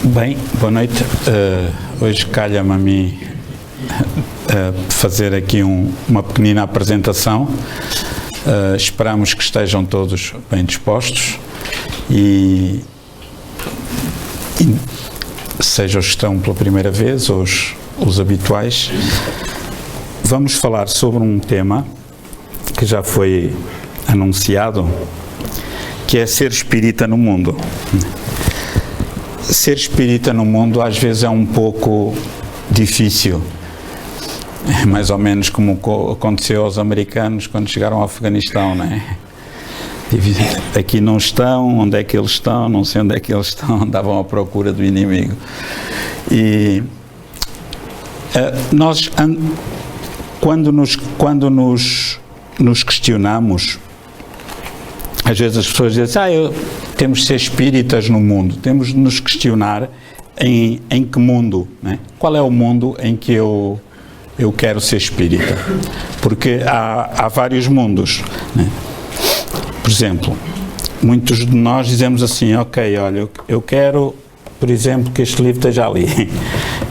Bem, boa noite. Hoje calha-me a mim fazer aqui uma pequenina apresentação. Esperamos que estejam todos bem dispostos e seja os que estão pela primeira vez ou os habituais. Vamos falar sobre um tema que já foi anunciado, que é ser espírita no mundo. Ser espírita no mundo às vezes é um pouco difícil. É mais ou menos como aconteceu aos americanos quando chegaram ao Afeganistão, não é? Aqui não estão, onde é que eles estão, não sei onde é que eles estão, andavam à procura do inimigo. E nós, quando nos questionamos, às vezes as pessoas dizem, temos de ser espíritas no mundo, temos de nos questionar em que mundo, né? Qual é o mundo em que eu quero ser espírita? Porque há vários mundos, né? Por exemplo, muitos de nós dizemos assim, ok, olha, eu quero, por exemplo, que este livro esteja ali,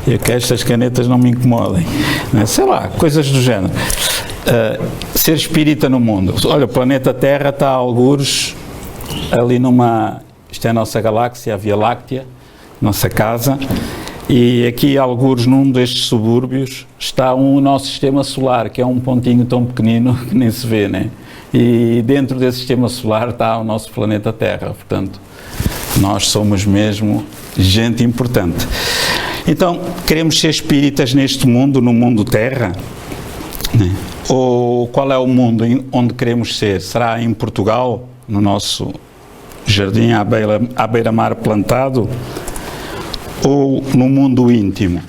eu quero que estas canetas não me incomodem, né? Sei lá, coisas do género. Ser espírita no mundo. Olha, o planeta Terra está a algures ali isto é a nossa galáxia, a Via Láctea, nossa casa, e aqui a algures num destes subúrbios está o nosso sistema solar, que é um pontinho tão pequenino que nem se vê, né? E dentro desse sistema solar está o nosso planeta Terra, portanto, nós somos mesmo gente importante. Então, queremos ser espíritas neste mundo, no mundo Terra, né? Ou qual é o mundo onde queremos ser? Será em Portugal, no nosso jardim à beira-mar plantado, ou no mundo íntimo?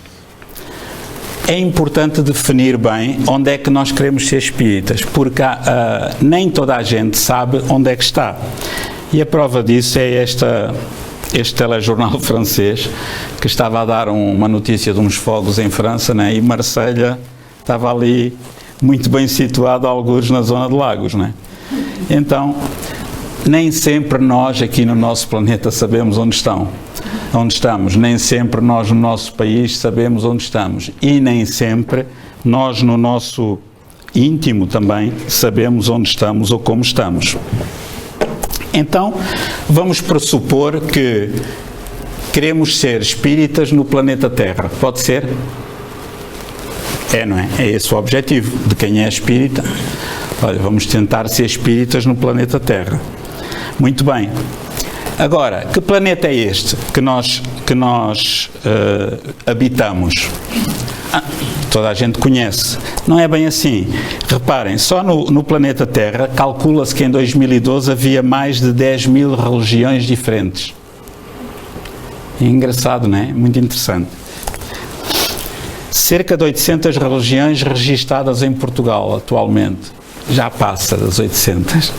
É importante definir bem onde é que nós queremos ser espíritas, porque nem toda a gente sabe onde é que está. E a prova disso é este telejornal francês, que estava a dar uma notícia de uns fogos em França, né? E Marselha estava ali muito bem situado, alguns na zona de Lagos, né? Então, nem sempre nós aqui no nosso planeta sabemos onde estamos, nem sempre nós no nosso país sabemos onde estamos, e nem sempre nós no nosso íntimo também sabemos onde estamos ou como estamos. Então, vamos pressupor que queremos ser espíritas no planeta Terra. Pode ser? Não é? É esse o objetivo de quem é espírita. Olha, vamos tentar ser espíritas no planeta Terra. Muito bem. Agora, que planeta é este que nós habitamos? Toda a gente conhece. Não é bem assim. Reparem, só no planeta Terra calcula-se que em 2012 havia mais de 10 mil religiões diferentes. É engraçado, não é? Muito interessante. Cerca de 800 religiões registadas em Portugal atualmente. Já passa das 800.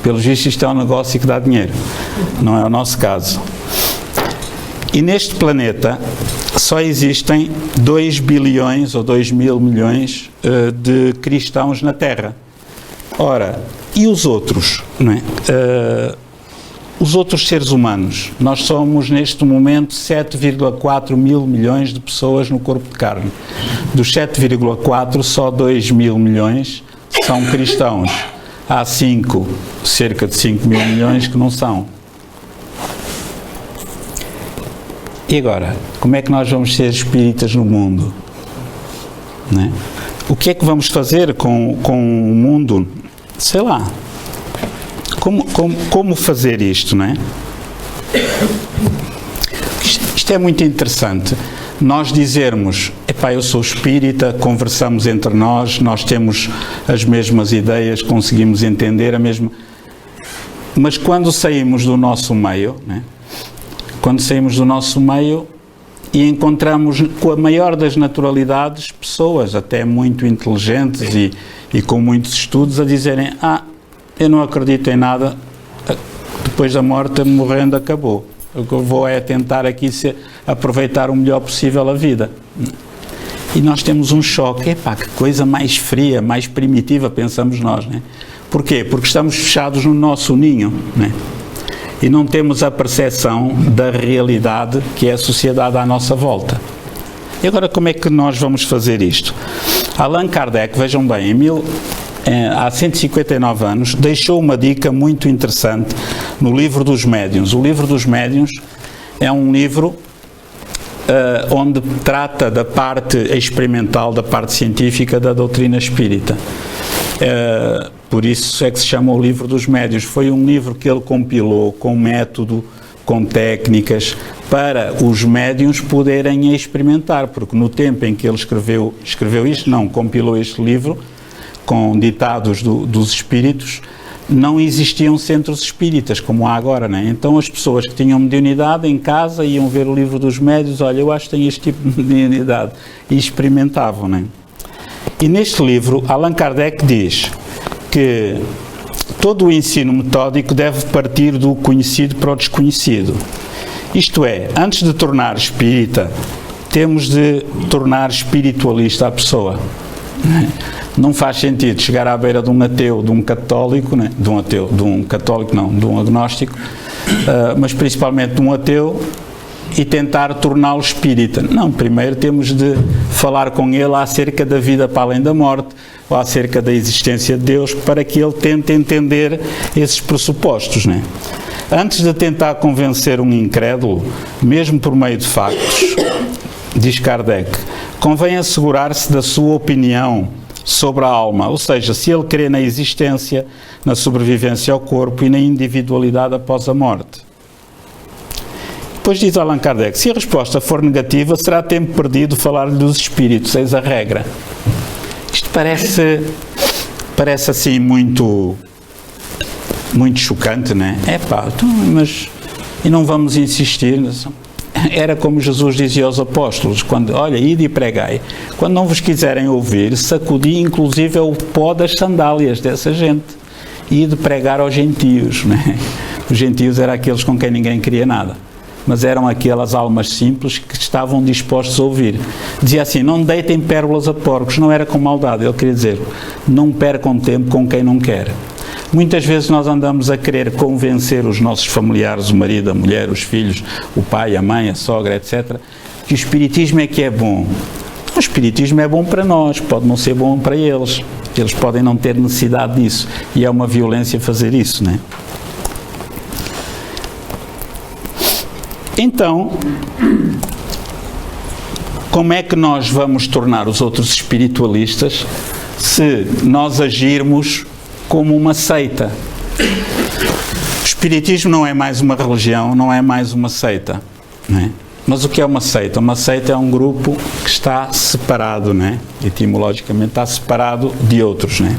Pelo visto, isto é um negócio que dá dinheiro. Não é o nosso caso. E neste planeta só existem 2 bilhões ou 2 mil milhões de cristãos na Terra. Ora, e os outros? Não é? Os outros seres humanos? Nós somos, neste momento, 7,4 mil milhões de pessoas no corpo de carne. Dos 7,4, só 2 mil milhões são cristãos. Há cerca de 5 mil milhões que não são. E agora, como é que nós vamos ser espíritas no mundo? Não é? O que é que vamos fazer com o mundo? Sei lá. Como fazer isto, não é? Isto é muito interessante. Nós dizermos, eu sou espírita, conversamos entre nós temos as mesmas ideias, conseguimos entender a mesma... Mas quando saímos do nosso meio, né? Quando saímos do nosso meio e encontramos com a maior das naturalidades pessoas até muito inteligentes e com muitos estudos a dizerem, eu não acredito em nada, depois da morte, morrendo, acabou. O que eu vou é tentar aqui aproveitar o melhor possível a vida. E nós temos um choque, que coisa mais fria, mais primitiva, pensamos nós, né? Porquê? Porque estamos fechados no nosso ninho, né? e não temos a percepção da realidade que é a sociedade à nossa volta. E agora como é que nós vamos fazer isto? Allan Kardec, vejam bem, há 159 anos, deixou uma dica muito interessante no Livro dos Médiuns. O Livro dos Médiuns é um livro onde trata da parte experimental, da parte científica da doutrina espírita. Por isso é que se chama o Livro dos Médiuns. Foi um livro que ele compilou com método, com técnicas, para os médiuns poderem experimentar, porque no tempo em que ele compilou este livro, com ditados dos espíritos, não existiam centros espíritas, como há agora, né? Então as pessoas que tinham mediunidade em casa iam ver o Livro dos Médiuns, olha, eu acho que tenho este tipo de mediunidade, e experimentavam, né? E neste livro, Allan Kardec diz que todo o ensino metódico deve partir do conhecido para o desconhecido. Isto é, antes de tornar espírita, temos de tornar espiritualista a pessoa. Não faz sentido chegar à beira de um ateu, de um católico, né? de um agnóstico, mas principalmente de um ateu, e tentar torná-lo espírita. Não, primeiro temos de falar com ele acerca da vida para além da morte, ou acerca da existência de Deus, para que ele tente entender esses pressupostos, né? Antes de tentar convencer um incrédulo, mesmo por meio de factos, diz Kardec, convém assegurar-se da sua opinião sobre a alma, ou seja, se ele crê na existência, na sobrevivência ao corpo e na individualidade após a morte. Depois diz Allan Kardec, se a resposta for negativa, será tempo perdido falar-lhe dos espíritos, eis a regra. Isto parece assim muito chocante, não é? Mas e não vamos insistir? Era como Jesus dizia aos apóstolos, quando, olha, ide e pregai. Quando não vos quiserem ouvir, sacudi inclusive o pó das sandálias dessa gente. E ide pregar aos gentios, não é? Os gentios eram aqueles com quem ninguém queria nada, mas eram aquelas almas simples que estavam dispostos a ouvir. Dizia assim, não deitem pérolas a porcos, não era com maldade, ele queria dizer, não percam tempo com quem não quer. Muitas vezes nós andamos a querer convencer os nossos familiares, o marido, a mulher, os filhos, o pai, a mãe, a sogra, etc., que o espiritismo é que é bom. O espiritismo é bom para nós, pode não ser bom para eles. Eles podem não ter necessidade disso. E é uma violência fazer isso, não é? Então, como é que nós vamos tornar os outros espiritualistas se nós agirmos como uma seita? O espiritismo não é mais uma religião, não é mais uma seita, não é? Mas o que é uma seita? Uma seita é um grupo que está separado, não é? Etimologicamente está separado de outros, não é?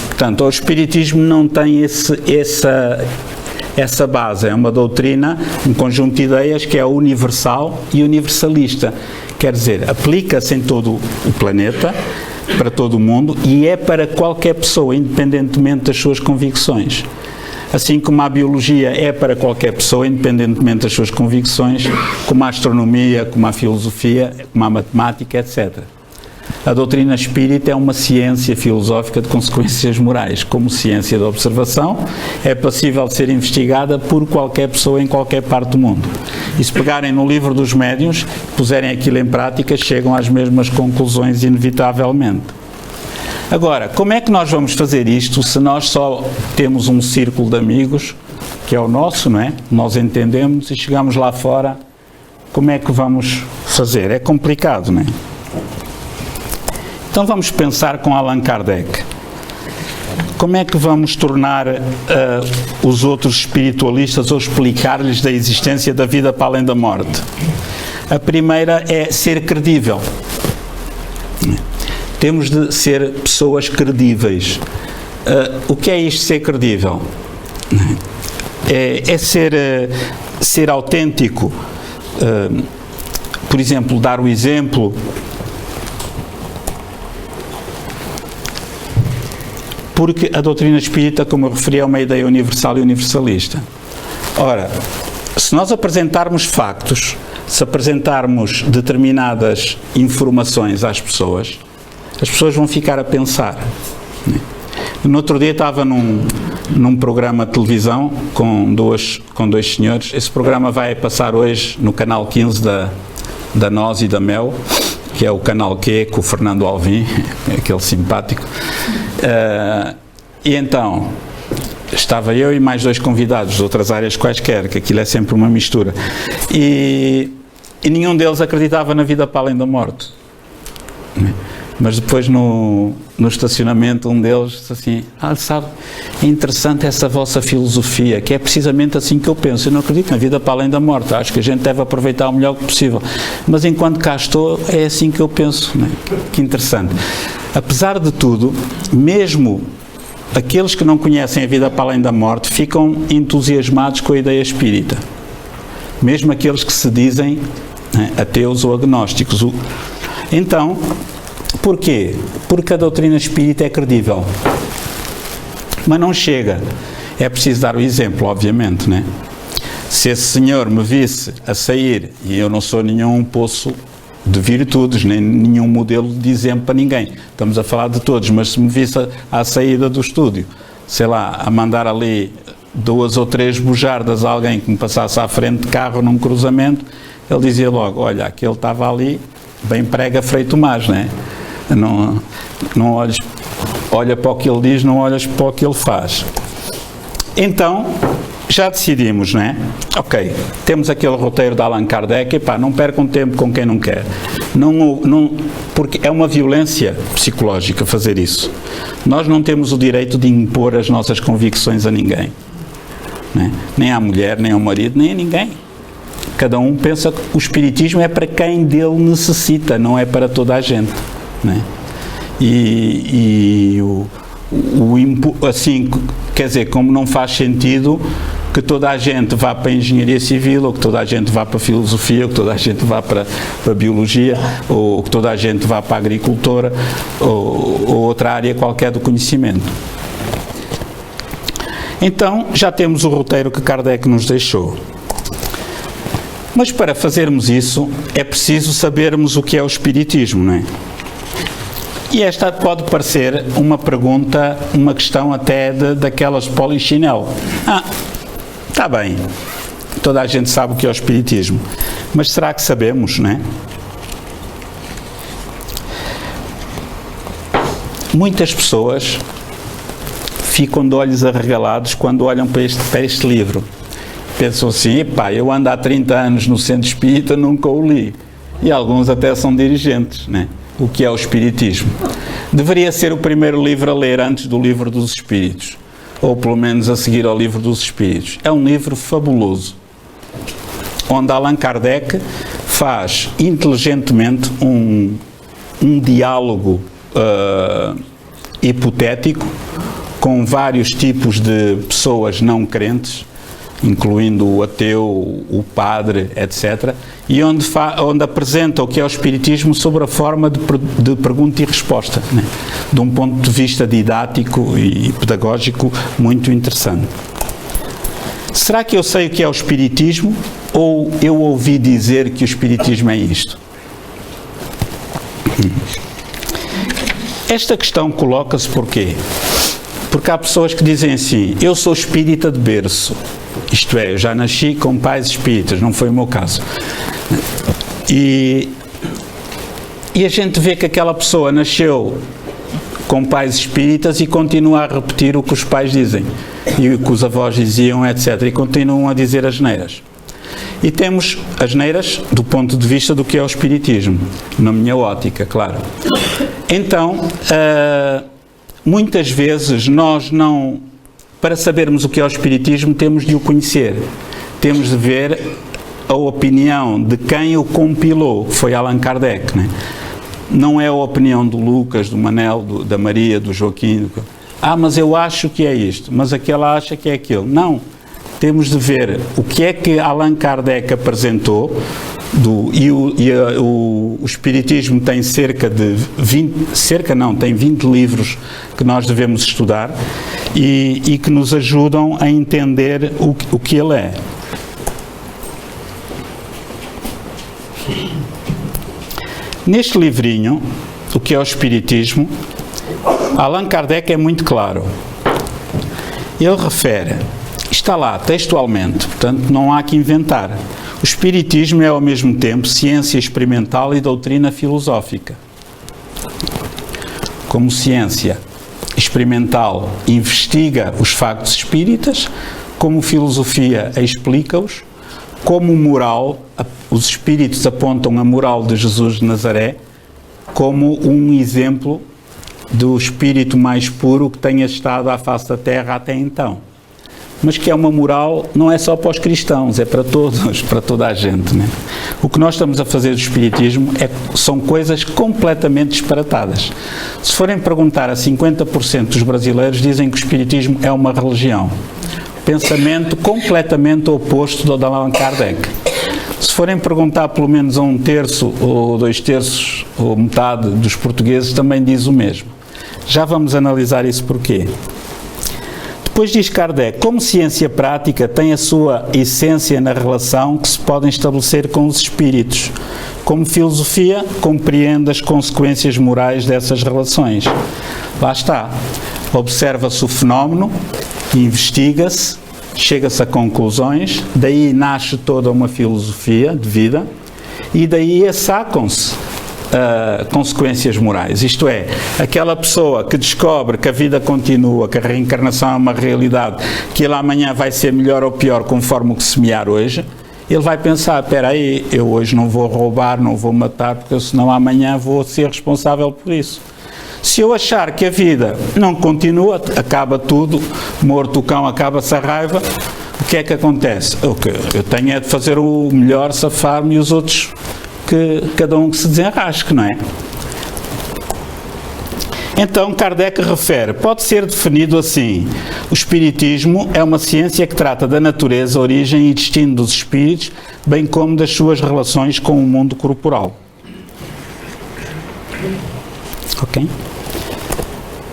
Portanto, o espiritismo não tem essa base, é uma doutrina, um conjunto de ideias que é universal e universalista. Quer dizer, aplica-se em todo o planeta, para todo o mundo, e é para qualquer pessoa, independentemente das suas convicções. Assim como a biologia é para qualquer pessoa, independentemente das suas convicções, como a astronomia, como a filosofia, como a matemática, etc. A doutrina espírita é uma ciência filosófica de consequências morais. Como ciência da observação, é passível de ser investigada por qualquer pessoa em qualquer parte do mundo. E se pegarem no Livro dos Médiuns, puserem aquilo em prática, chegam às mesmas conclusões inevitavelmente. Agora, como é que nós vamos fazer isto se nós só temos um círculo de amigos, que é o nosso, não é? Nós entendemos e chegamos lá fora, como é que vamos fazer? É complicado, não é? Então vamos pensar com Allan Kardec. Como é que vamos tornar os outros espiritualistas ou explicar-lhes da existência da vida para além da morte? A primeira é ser credível. Temos de ser pessoas credíveis. O que é isto, ser credível? É ser autêntico. Por exemplo, dar o exemplo. Porque a doutrina espírita, como eu referi, é uma ideia universal e universalista. Ora, se nós apresentarmos factos, se apresentarmos determinadas informações às pessoas, as pessoas vão ficar a pensar. No outro dia estava num programa de televisão com dois senhores. Esse programa vai passar hoje no canal 15 da Nós e da Mel, que é o canal Q, com o Fernando Alvim, aquele simpático. E então, estava eu e mais 2 convidados de outras áreas quaisquer, que aquilo é sempre uma mistura. E nenhum deles acreditava na vida para além da morte. Mas depois no estacionamento um deles disse assim, sabe, é interessante essa vossa filosofia, que é precisamente assim que eu penso. Eu não acredito na vida para além da morte, acho que a gente deve aproveitar o melhor possível. Mas enquanto cá estou, é assim que eu penso. Não é? Que interessante. Apesar de tudo, mesmo aqueles que não conhecem a vida para além da morte ficam entusiasmados com a ideia espírita. Mesmo aqueles que se dizem ateus ou agnósticos. Então, porquê? Porque a doutrina espírita é credível. Mas não chega. É preciso dar o exemplo, obviamente, né? Se esse senhor me visse a sair, e eu não sou nenhum poço de virtudes, nem nenhum modelo de exemplo para ninguém, estamos a falar de todos, mas se me visse à saída do estúdio, sei lá, a mandar ali 2 ou 3 bujardas a alguém que me passasse à frente de carro num cruzamento, ele dizia logo, olha, aquele estava ali, bem prega Frei Tomás, né? Não olha para o que ele diz, não olhas para o que ele faz. Então, já decidimos, não é? Ok, temos aquele roteiro de Allan Kardec, e pá, não percam tempo com quem não quer. Porque é uma violência psicológica fazer isso. Nós não temos o direito de impor as nossas convicções a ninguém. Não é? Nem à mulher, nem ao marido, nem a ninguém. Cada um pensa que o espiritismo é para quem dele necessita, não é para toda a gente. Não é? Assim, quer dizer, como não faz sentido que toda a gente vá para a engenharia civil, ou que toda a gente vá para a filosofia, ou que toda a gente vá para a biologia, ou que toda a gente vá para a agricultura, ou outra área qualquer do conhecimento. Então, já temos o roteiro que Kardec nos deixou. Mas para fazermos isso, é preciso sabermos o que é o espiritismo, não é? E esta pode parecer uma pergunta, uma questão até daquelas de polichinelo. Está bem, toda a gente sabe o que é o espiritismo, mas será que sabemos, não é? Muitas pessoas ficam de olhos arregalados quando olham para este livro. Pensam assim, epá, eu ando há 30 anos no centro espírita, nunca o li. E alguns até são dirigentes, não é? O que é o espiritismo? Deveria ser o primeiro livro a ler antes do Livro dos Espíritos, ou pelo menos a seguir ao Livro dos Espíritos. É um livro fabuloso, onde Allan Kardec faz inteligentemente um diálogo hipotético com vários tipos de pessoas não crentes, incluindo o ateu, o padre, etc., e onde apresenta o que é o espiritismo sob a forma de pergunta e resposta, né? De um ponto de vista didático e pedagógico muito interessante. Será que eu sei o que é o espiritismo, ou eu ouvi dizer que o espiritismo é isto? Esta questão coloca-se porquê? Porque há pessoas que dizem assim, eu sou espírita de berço. Isto é, eu já nasci com pais espíritas, não foi o meu caso. E a gente vê que aquela pessoa nasceu com pais espíritas e continua a repetir o que os pais dizem, e o que os avós diziam, etc. E continuam a dizer asneiras. E temos asneiras do ponto de vista do que é o espiritismo, na minha ótica, claro. Então, muitas vezes nós não... Para sabermos o que é o espiritismo, temos de o conhecer. Temos de ver a opinião de quem o compilou, que foi Allan Kardec, né? Não é a opinião do Lucas, do Manel, da Maria, do Joaquim. Mas eu acho que é isto, mas aquela acha que é aquilo. Não. Temos de ver o que é que Allan Kardec apresentou, o espiritismo tem tem 20 livros que nós devemos estudar e que nos ajudam a entender o que ele é. Neste livrinho, o que é o espiritismo, Allan Kardec é muito claro. Ele refere, está lá textualmente, portanto não há que inventar. O Espiritismo é ao mesmo tempo ciência experimental e doutrina filosófica. Como ciência experimental investiga os factos espíritas, como filosofia explica-os, como moral, os espíritos apontam a moral de Jesus de Nazaré como um exemplo do espírito mais puro que tenha estado à face da terra até então. Mas que é uma moral, não é só para os cristãos, é para todos, para toda a gente, né? O que nós estamos a fazer do Espiritismo são coisas completamente disparatadas. Se forem perguntar a 50% dos brasileiros, dizem que o Espiritismo é uma religião. Pensamento completamente oposto do de Allan Kardec. Se forem perguntar pelo menos a 1/3 ou 2/3 ou metade dos portugueses, também diz o mesmo. Já vamos analisar isso porquê. Depois diz Kardec, como ciência prática tem a sua essência na relação que se podem estabelecer com os espíritos. Como filosofia, compreende as consequências morais dessas relações. Lá está. Observa-se o fenómeno, investiga-se, chega-se a conclusões, daí nasce toda uma filosofia de vida e daí sacam-se consequências morais. Isto é, aquela pessoa que descobre que a vida continua, que a reencarnação é uma realidade, que ele amanhã vai ser melhor ou pior conforme o que semear hoje, ele vai pensar, espera aí, eu hoje não vou roubar, não vou matar, porque senão amanhã vou ser responsável por isso. Se eu achar que a vida não continua, acaba tudo, morto o cão, acaba-se a raiva, o que é que acontece? Eu tenho é de fazer o melhor, safar-me e os outros, que cada um que se desenrasque, não é? Então, Kardec refere, pode ser definido assim, o Espiritismo é uma ciência que trata da natureza, origem e destino dos espíritos, bem como das suas relações com o mundo corporal. Ok?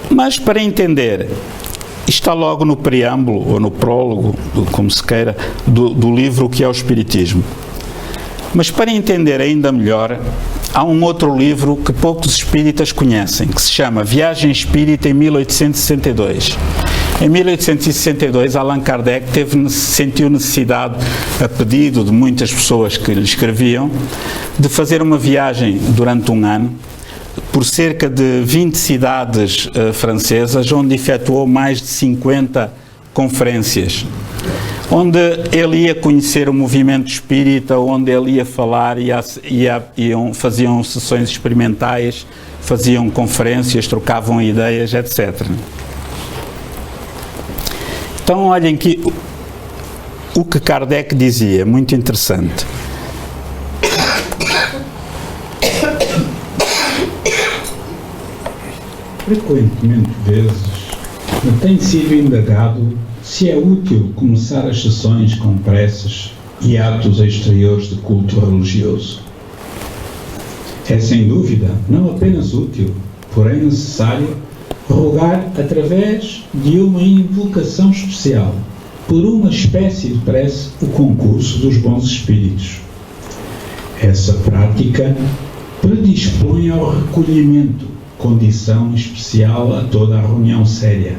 Mas para entender, está logo no preâmbulo, ou no prólogo, como se queira, do livro que é o Espiritismo. Mas para entender ainda melhor, há um outro livro que poucos espíritas conhecem, que se chama Viagem Espírita em 1862. Em 1862, Allan Kardec sentiu necessidade, a pedido de muitas pessoas que lhe escreviam, de fazer uma viagem durante um ano, por cerca de 20 cidades francesas, onde efetuou mais de 50 conferências, onde ele ia conhecer o movimento espírita, onde ele ia falar, faziam sessões experimentais, faziam conferências, trocavam ideias, etc. Então, olhem aqui o que Kardec dizia, muito interessante. Frequentemente vezes tem sido indagado se é útil começar as sessões com preces e atos exteriores de culto religioso. É sem dúvida não apenas útil, porém necessário, rogar através de uma invocação especial, por uma espécie de prece, o concurso dos bons espíritos. Essa prática predispõe ao recolhimento, condição especial a toda a reunião séria.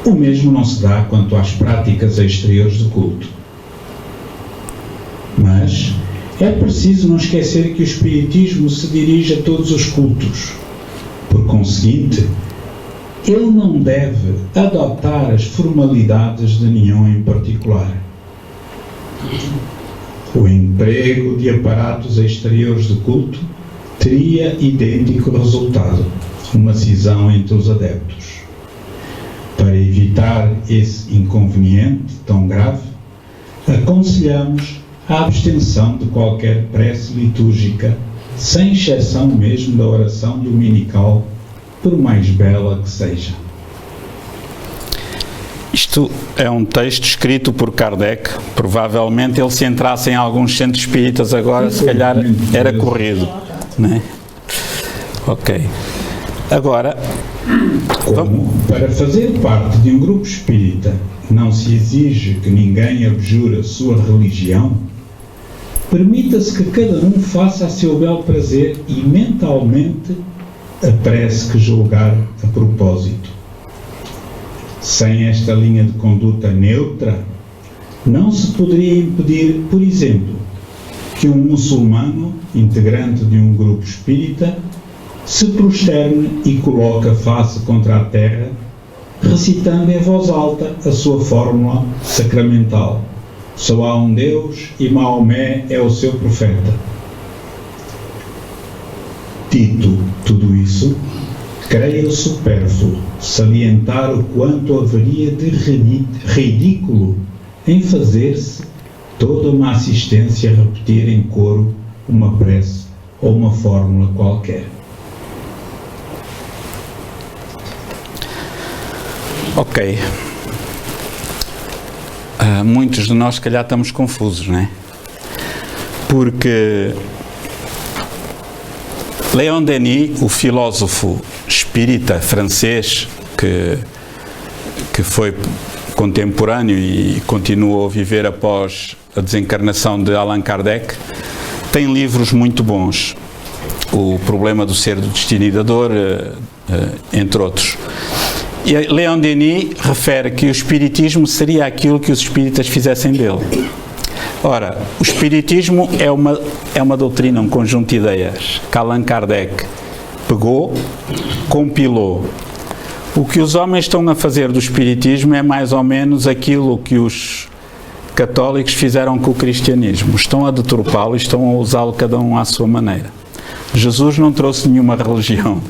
O mesmo não se dá quanto às práticas exteriores de culto. Mas é preciso não esquecer que o Espiritismo se dirige a todos os cultos. Por conseguinte, ele não deve adotar as formalidades de nenhum em particular. O emprego de aparatos exteriores de culto teria idêntico resultado, uma cisão entre os adeptos. Para evitar esse inconveniente tão grave, aconselhamos a abstenção de qualquer prece litúrgica, sem exceção mesmo da oração dominical, por mais bela que seja. Isto é um texto escrito por Kardec. Provavelmente ele, se entrasse em alguns centros espíritas agora, se calhar era corrido, não é? Ok. Agora, como para fazer parte de um grupo espírita não se exige que ninguém abjure a sua religião, permita-se que cada um faça a seu bel prazer e mentalmente a prece que julgar a propósito. Sem esta linha de conduta neutra, não se poderia impedir, por exemplo, que um muçulmano, integrante de um grupo espírita, se prosterne e coloque a face contra a terra, recitando em voz alta a sua fórmula sacramental: só há um Deus e Maomé é o seu profeta. Dito tudo isso, creio supérfluo salientar o quanto haveria de ridículo em fazer-se toda uma assistência a repetir em coro uma prece ou uma fórmula qualquer. Ok. Muitos de nós, se calhar, estamos confusos, não é? Porque Léon Denis, o filósofo espírita francês, que foi contemporâneo e continuou a viver após a desencarnação de Allan Kardec, tem livros muito bons. O Problema do Ser, do Destino e da Dor, entre outros. E Léon Denis refere que o espiritismo seria aquilo que os espíritas fizessem dele. Ora, o espiritismo é uma doutrina, um conjunto de ideias que Allan Kardec pegou, compilou. O que os homens estão a fazer do espiritismo é mais ou menos aquilo que os católicos fizeram com o cristianismo. Estão a deturpá-lo e estão a usá-lo cada um à sua maneira. Jesus não trouxe nenhuma religião,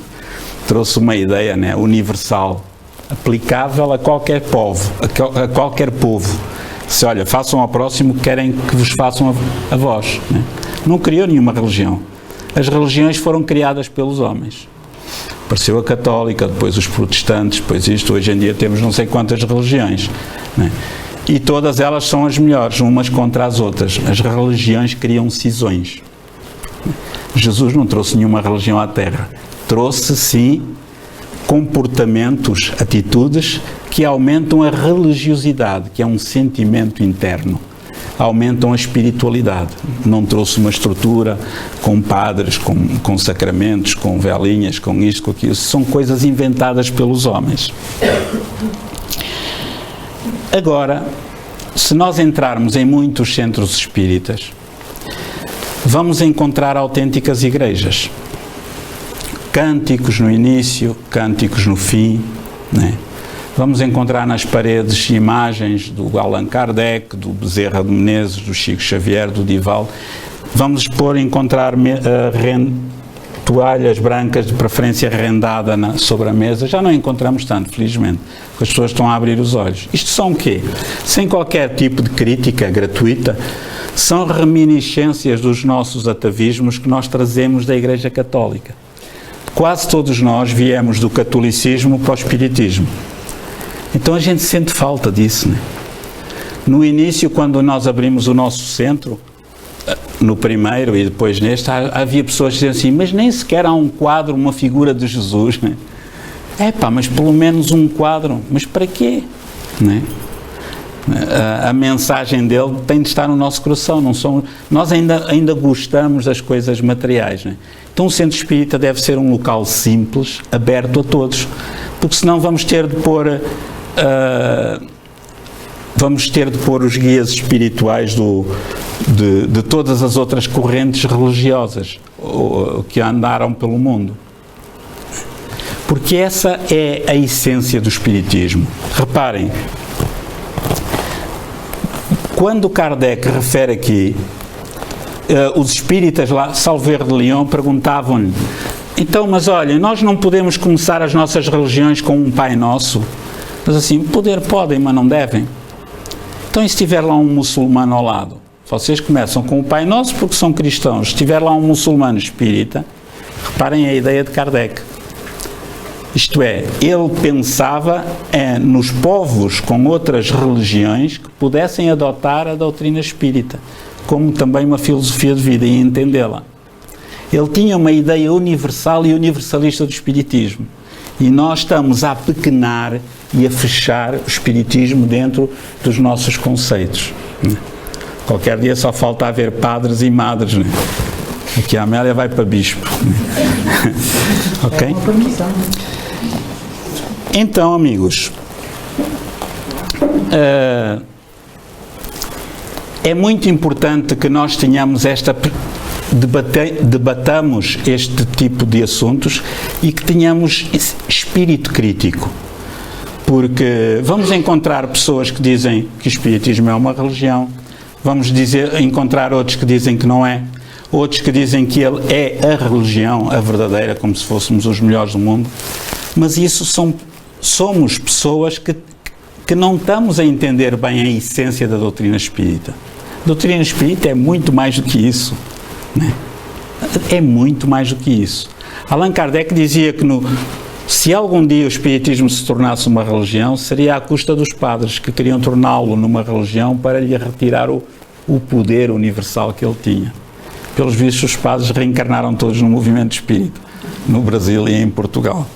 trouxe uma ideia, né, universal, aplicável a qualquer povo, a qualquer povo. Se olha, façam ao próximo o que querem que vos façam a vós. Né? Não criou nenhuma religião. As religiões foram criadas pelos homens. Apareceu a católica, depois os protestantes, depois isto. Hoje em dia temos não sei quantas religiões. Né? E todas elas são as melhores, umas contra as outras. As religiões criam cisões. Jesus não trouxe nenhuma religião à Terra. Trouxe, sim, comportamentos, atitudes que aumentam a religiosidade, que é um sentimento interno. Aumentam a espiritualidade. Não trouxe uma estrutura com padres, com sacramentos, com velinhas, com isto, com aquilo. São coisas inventadas pelos homens. Agora, se nós entrarmos em muitos centros espíritas, vamos encontrar autênticas igrejas. Cânticos no início, cânticos no fim, né? Vamos encontrar nas paredes imagens do Allan Kardec, do Bezerra de Menezes, do Chico Xavier, do Divaldo. Vamos encontrar toalhas brancas, de preferência rendada sobre a mesa. Já não encontramos tanto, felizmente, porque as pessoas estão a abrir os olhos. Isto são o quê? Sem qualquer tipo de crítica gratuita, são reminiscências dos nossos atavismos que nós trazemos da Igreja Católica. Quase todos nós viemos do catolicismo para o espiritismo. Então a gente sente falta disso, né? No início, quando nós abrimos o nosso centro, no primeiro e depois neste, havia pessoas que diziam assim, mas nem sequer há um quadro, uma figura de Jesus, né? Mas pelo menos um quadro, mas para quê? Né? A mensagem dele tem de estar no nosso coração, nós ainda gostamos das coisas materiais, né? Então o centro espírita deve ser um local simples, aberto a todos, porque senão vamos ter de pôr os guias espirituais de todas as outras correntes religiosas que andaram pelo mundo. Porque essa é a essência do espiritismo. Reparem, quando Kardec refere aqui, os espíritas lá, Salver de Lyon, perguntavam-lhe, então, mas olha, nós não podemos começar as nossas religiões com um Pai Nosso? Mas assim, podem, mas não devem. Então, e se tiver lá um muçulmano ao lado? Vocês começam com o Pai Nosso porque são cristãos. Se tiver lá um muçulmano espírita, reparem a ideia de Kardec. Isto é, ele pensava nos povos com outras religiões que pudessem adotar a doutrina espírita, como também uma filosofia de vida e entendê-la. Ele tinha uma ideia universal e universalista do espiritismo. E nós estamos a apequenar e a fechar o espiritismo dentro dos nossos conceitos. Né? Qualquer dia só falta haver padres e madres. Né? Aqui a Amélia vai para bispo. Né? Ok? Então, amigos, é muito importante que nós tenhamos debatamos este tipo de assuntos e que tenhamos espírito crítico, porque vamos encontrar pessoas que dizem que o espiritismo é uma religião, vamos encontrar outros que dizem que não é, outros que dizem que ele é a religião, a verdadeira, como se fôssemos os melhores do mundo, mas isso somos pessoas que não estamos a entender bem a essência da doutrina espírita. A doutrina espírita é muito mais do que isso, né? É muito mais do que isso. Allan Kardec dizia que se algum dia o espiritismo se tornasse uma religião, seria à custa dos padres, que queriam torná-lo numa religião para lhe retirar o poder universal que ele tinha. Pelos vistos, os padres reencarnaram todos no movimento espírita, no Brasil e em Portugal.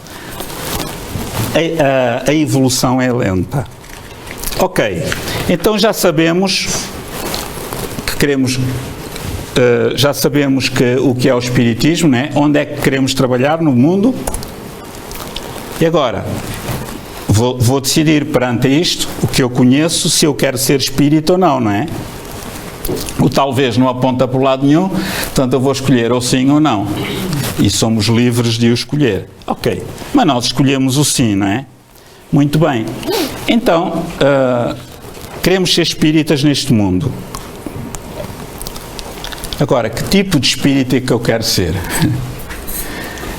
A evolução é lenta. Ok, então já sabemos o que é o espiritismo, né? Onde é que queremos trabalhar no mundo. E agora, vou decidir perante isto, o que eu conheço, se eu quero ser espírita ou não, não é? O talvez não aponta por lado nenhum, portanto eu vou escolher ou sim ou não. E somos livres de o escolher. Ok, mas nós escolhemos o sim, não é? Muito bem. Então, queremos ser espíritas neste mundo. Agora, que tipo de espírita é que eu quero ser?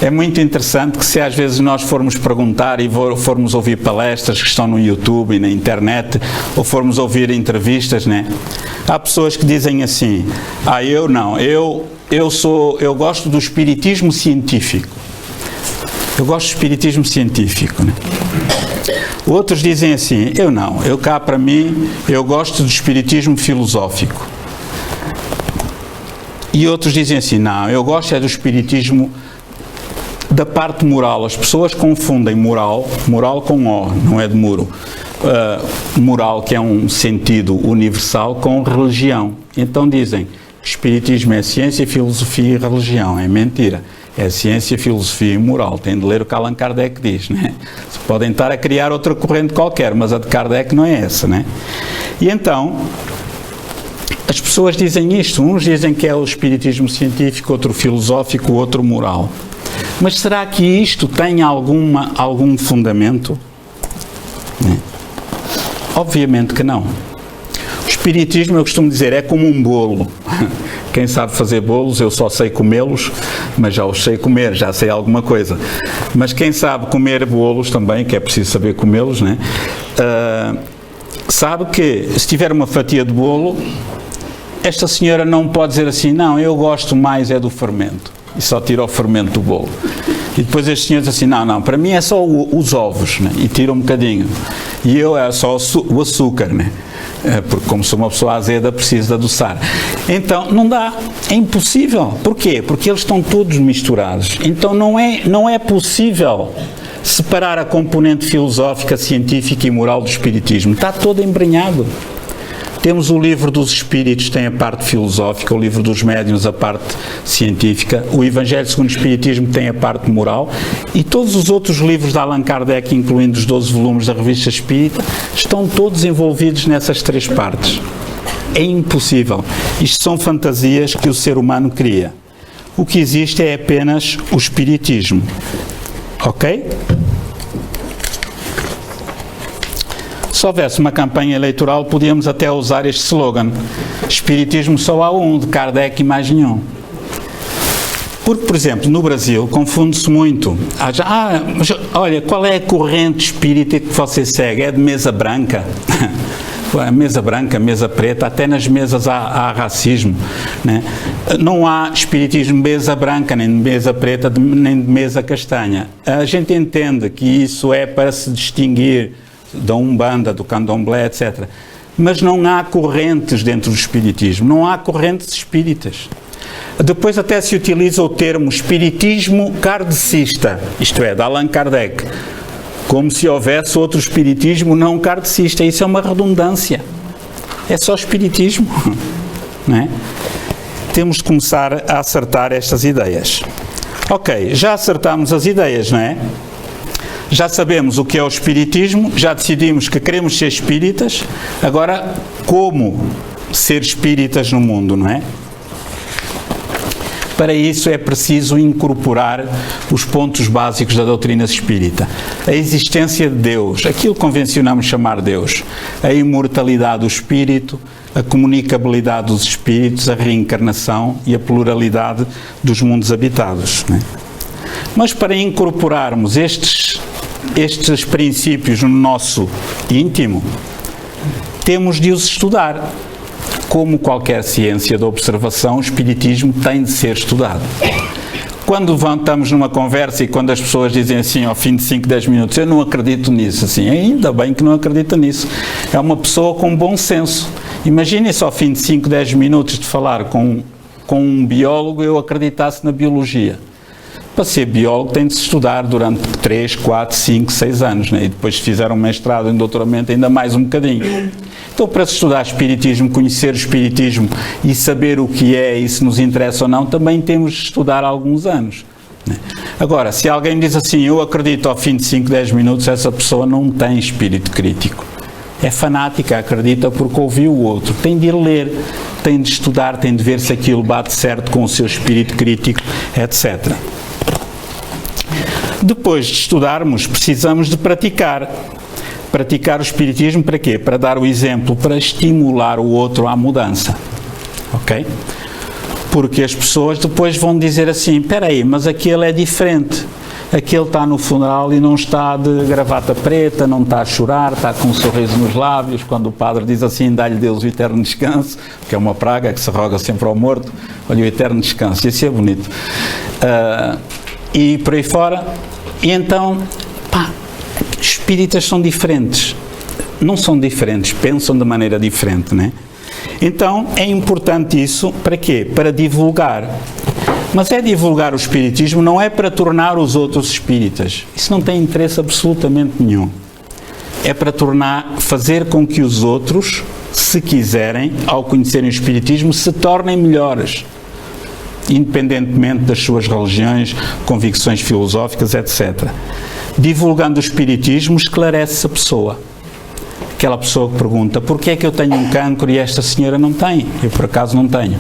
É muito interessante que se às vezes nós formos perguntar e formos ouvir palestras que estão no YouTube e na internet, ou formos ouvir entrevistas, né? Há pessoas que dizem assim, eu não, eu gosto do espiritismo científico. Eu gosto do espiritismo científico, né? Outros dizem assim, para mim, eu gosto do espiritismo filosófico. E outros dizem assim, não, eu gosto do espiritismo da parte moral. As pessoas confundem moral com O, não é de muro. Moral, que é um sentido universal, com religião. Então dizem que espiritismo é ciência, filosofia e religião. É mentira. É ciência, filosofia e moral. Tem de ler o que Allan Kardec diz, né? Podem estar a criar outra corrente qualquer, mas a de Kardec não é essa, né? E então, as pessoas dizem isto. Uns dizem que é o espiritismo científico, outro filosófico, outro moral. Mas será que isto tem algum fundamento? Obviamente que não. O espiritismo, eu costumo dizer, é como um bolo. Quem sabe fazer bolos, eu só sei comê-los, mas já os sei comer, já sei alguma coisa. Mas quem sabe comer bolos também, que é preciso saber comê-los, né? Sabe que se tiver uma fatia de bolo, esta senhora não pode dizer assim, não, eu gosto mais é do fermento. E só tira o fermento do bolo. E depois este senhor diz assim, não, para mim é só os ovos, né? E tira um bocadinho. E eu é só o açúcar, né? Porque como sou uma pessoa azeda, preciso de adoçar. Então, não dá, é impossível. Porquê? Porque eles estão todos misturados. Então não é possível separar a componente filosófica, científica e moral do espiritismo. Está todo embrenhado. Temos o livro dos espíritos, tem a parte filosófica, o livro dos médiuns, a parte científica, o Evangelho segundo o Espiritismo tem a parte moral, e todos os outros livros de Allan Kardec, incluindo os 12 volumes da Revista Espírita, estão todos envolvidos nessas três partes. É impossível. Isto são fantasias que o ser humano cria. O que existe é apenas o Espiritismo. Ok? Se houvesse uma campanha eleitoral, podíamos até usar este slogan. Espiritismo só há um, de Kardec e mais nenhum. Porque, por exemplo, no Brasil, confunde-se muito. Mas olha, qual é a corrente espírita que você segue? É de mesa branca? Mesa branca, mesa preta, até nas mesas há racismo, né? Não há espiritismo de mesa branca, nem de mesa preta, nem de mesa castanha. A gente entende que isso é para se distinguir da Umbanda, do Candomblé, etc. Mas não há correntes dentro do espiritismo, não há correntes espíritas. Depois até se utiliza o termo espiritismo kardecista, isto é, de Allan Kardec, como se houvesse outro espiritismo não kardecista. Isso é uma redundância. É só espiritismo, não é? Temos de começar a acertar estas ideias. Ok, já acertámos as ideias, não é? Já sabemos o que é o espiritismo, já decidimos que queremos ser espíritas, agora como ser espíritas no mundo, não é? Para isso é preciso incorporar os pontos básicos da doutrina espírita. A existência de Deus, aquilo que convencionamos chamar Deus, a imortalidade do espírito, a comunicabilidade dos espíritos, a reencarnação e a pluralidade dos mundos habitados, não é? Mas para incorporarmos estes princípios no nosso íntimo, temos de os estudar. Como qualquer ciência da observação, o espiritismo tem de ser estudado. Quando estamos numa conversa e quando as pessoas dizem assim, ao fim de 5, 10 minutos, eu não acredito nisso, assim, ainda bem que não acredita nisso. É uma pessoa com bom senso. Imaginem-se ao fim de 5, 10 minutos de falar com um biólogo, eu acreditasse na biologia. Para ser biólogo tem de se estudar durante 3, 4, 5, 6 anos, né? E depois se fizer um mestrado, um doutoramento, ainda mais um bocadinho. Então, para se estudar espiritismo, conhecer o espiritismo e saber o que é e se nos interessa ou não, também temos de estudar há alguns anos, né? Agora, se alguém diz assim, eu acredito ao fim de 5, 10 minutos, essa pessoa não tem espírito crítico. É fanática, acredita porque ouviu o outro. Tem de ir ler, tem de estudar, tem de ver se aquilo bate certo com o seu espírito crítico, etc. Depois de estudarmos, precisamos de praticar. Praticar o espiritismo para quê? Para dar o exemplo, para estimular o outro à mudança. Ok? Porque as pessoas depois vão dizer assim, espera aí, mas aquele é diferente. Aquele está no funeral e não está de gravata preta, não está a chorar, está com um sorriso nos lábios, quando o padre diz assim, dá-lhe Deus o eterno descanso, que é uma praga que se roga sempre ao morto, olha o eterno descanso, isso é bonito. E por aí fora, e então, espíritas são diferentes, não são diferentes, pensam de maneira diferente, né? Então é importante isso, para quê? Para divulgar. Mas é divulgar o espiritismo, não é para tornar os outros espíritas, isso não tem interesse absolutamente nenhum. É para fazer com que os outros, se quiserem, ao conhecerem o espiritismo, se tornem melhores, independentemente das suas religiões, convicções filosóficas, etc. Divulgando o espiritismo, esclarece a pessoa. Aquela pessoa que pergunta, porquê é que eu tenho um cancro e esta senhora não tem? Eu, por acaso, não tenho.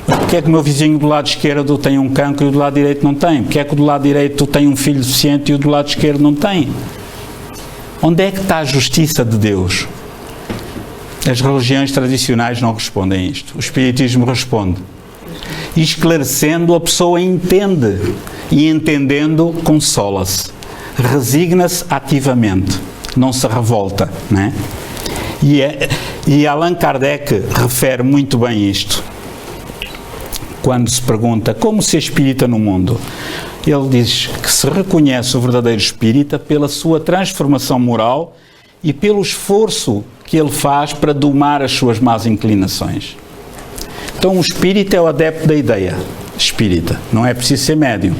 Mas porquê é que o meu vizinho do lado esquerdo tem um cancro e o do lado direito não tem? Porquê é que o do lado direito tem um filho deficiente e o do lado esquerdo não tem? Onde é que está a justiça de Deus? As religiões tradicionais não respondem a isto. O espiritismo responde. E esclarecendo, a pessoa entende. E entendendo, consola-se. Resigna-se ativamente. Não se revolta, não é? E Allan Kardec refere muito bem isto. Quando se pergunta como ser espírita no mundo, ele diz que se reconhece o verdadeiro espírita pela sua transformação moral e pelo esforço que ele faz para domar as suas más inclinações. Então o espírita é o adepto da ideia espírita, não é preciso ser médium,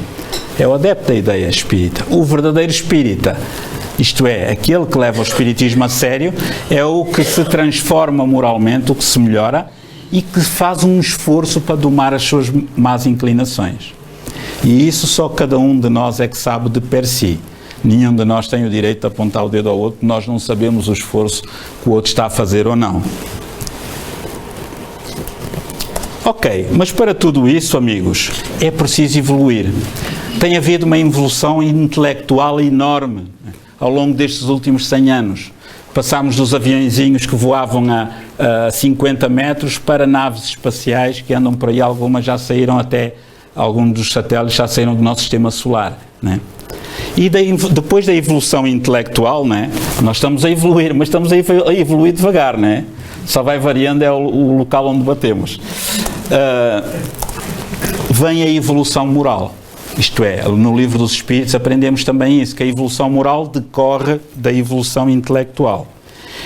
é o adepto da ideia espírita. O verdadeiro espírita, isto é, aquele que leva o espiritismo a sério, é o que se transforma moralmente, o que se melhora e que faz um esforço para domar as suas más inclinações. E isso só cada um de nós é que sabe de per si. Nenhum de nós tem o direito de apontar o dedo ao outro, nós não sabemos o esforço que o outro está a fazer ou não. Ok, mas para tudo isso, amigos, é preciso evoluir. Tem havido uma evolução intelectual enorme ao longo destes últimos 100 anos. Passámos dos aviãozinhos que voavam a 50 metros para naves espaciais que andam por aí, algumas já saíram até, alguns dos satélites já saíram do nosso sistema solar, né? E depois da evolução intelectual, né, nós estamos a evoluir, mas estamos a evoluir devagar, né? Só vai variando é o local onde batemos. Vem a evolução moral. Isto é, no Livro dos Espíritos aprendemos também isso, que a evolução moral decorre da evolução intelectual.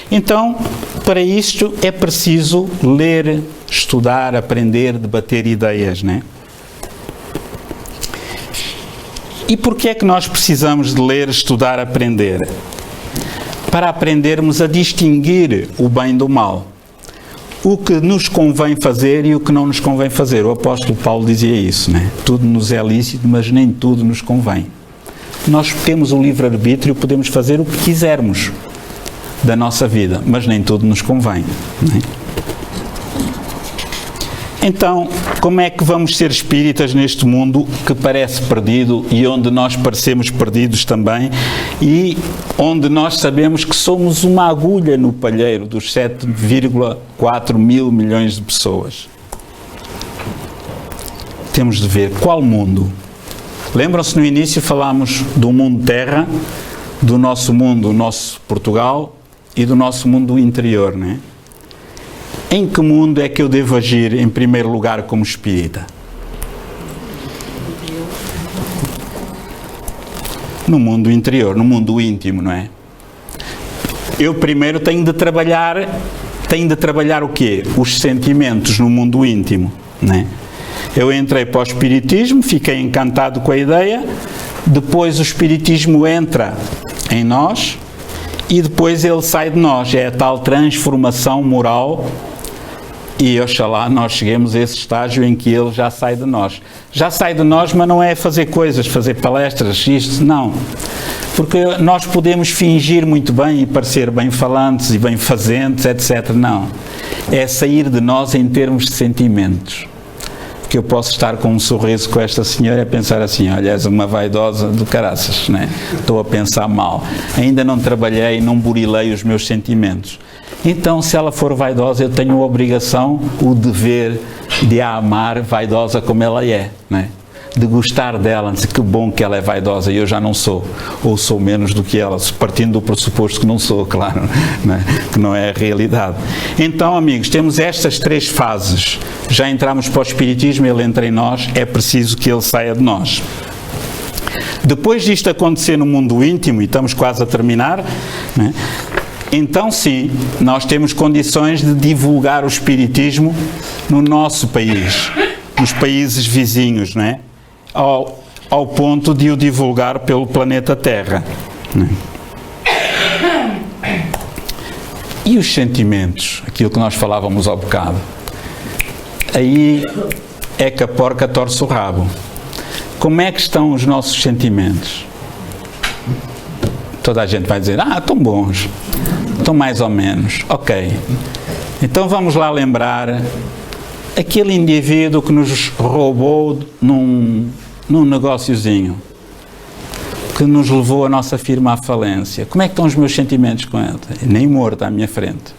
Então, para isto é preciso ler, estudar, aprender, debater ideias, né? E porquê é que nós precisamos de ler, estudar, aprender? Para aprendermos a distinguir o bem do mal. O que nos convém fazer e o que não nos convém fazer. O apóstolo Paulo dizia isso, né? Tudo nos é lícito, mas nem tudo nos convém. Nós temos o livre-arbítrio, podemos fazer o que quisermos da nossa vida, mas nem tudo nos convém, não é? Então, como é que vamos ser espíritas neste mundo que parece perdido e onde nós parecemos perdidos também e onde nós sabemos que somos uma agulha no palheiro dos 7,4 mil milhões de pessoas? Temos de ver qual mundo. Lembram-se, no início falámos do mundo terra, do nosso mundo, o nosso Portugal e do nosso mundo interior, não é? Em que mundo é que eu devo agir em primeiro lugar como espírita? No mundo interior, no mundo íntimo, não é? Eu primeiro tenho de trabalhar o quê? Os sentimentos no mundo íntimo, não é? Eu entrei para o espiritismo, fiquei encantado com a ideia, depois o espiritismo entra em nós e depois ele sai de nós, é a tal transformação moral. E oxalá nós cheguemos a esse estágio em que ele já sai de nós. Já sai de nós, mas não é fazer coisas, fazer palestras, isto, não. Porque nós podemos fingir muito bem e parecer bem falantes e bem fazentes, etc. Não. É sair de nós em termos de sentimentos. Que eu posso estar com um sorriso com esta senhora e pensar assim, olha, és uma vaidosa do caraças, né? Estou a pensar mal. Ainda não trabalhei, não burilei os meus sentimentos. Então, se ela for vaidosa, eu tenho a obrigação, o dever de a amar vaidosa como ela é, né? De gostar dela, de dizer que bom que ela é vaidosa e eu já não sou, ou sou menos do que ela, partindo do pressuposto que não sou, claro, né? Que não é a realidade. Então, amigos, temos estas 3 fases. Já entramos para o espiritismo, ele entra em nós, é preciso que ele saia de nós. Depois disto acontecer no mundo íntimo, e estamos quase a terminar, né? Então sim, nós temos condições de divulgar o espiritismo no nosso país, nos países vizinhos, não é? Ao ponto de o divulgar pelo planeta Terra. Não é? E os sentimentos, aquilo que nós falávamos há bocado, aí é que a porca torce o rabo. Como é que estão os nossos sentimentos? Toda a gente vai dizer, estão bons, estão mais ou menos, ok. Então vamos lá lembrar aquele indivíduo que nos roubou num negóciozinho, que nos levou a nossa firma à falência. Como é que estão os meus sentimentos com ele? Nem morto à minha frente.